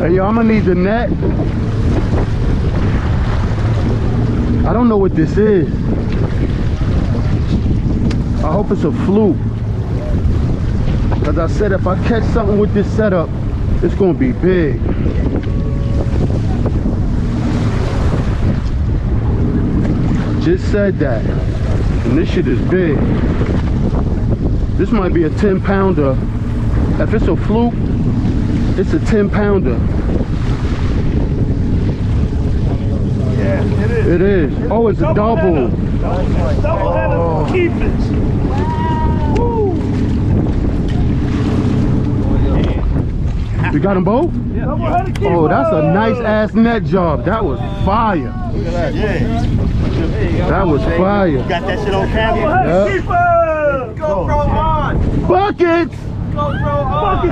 Hey, yo, I'm gonna need the net. I don't know what this is. I hope it's a fluke. Cause I said if I catch something with this setup, it's gonna be big. Just said that. And this shit is big. This might be a 10-pounder. If it's a fluke, it's a 10-pounder. Yeah, it is. It is. Oh, it's a double. Double-header keepers. Woo! You got them both? Yeah. Double-header keepers. Oh, that's a nice ass net job. That was fire. Look at that. Yeah. That was fire. You got that shit on camera? Double-header keepers. GoPro on. Buckets! GoPro on.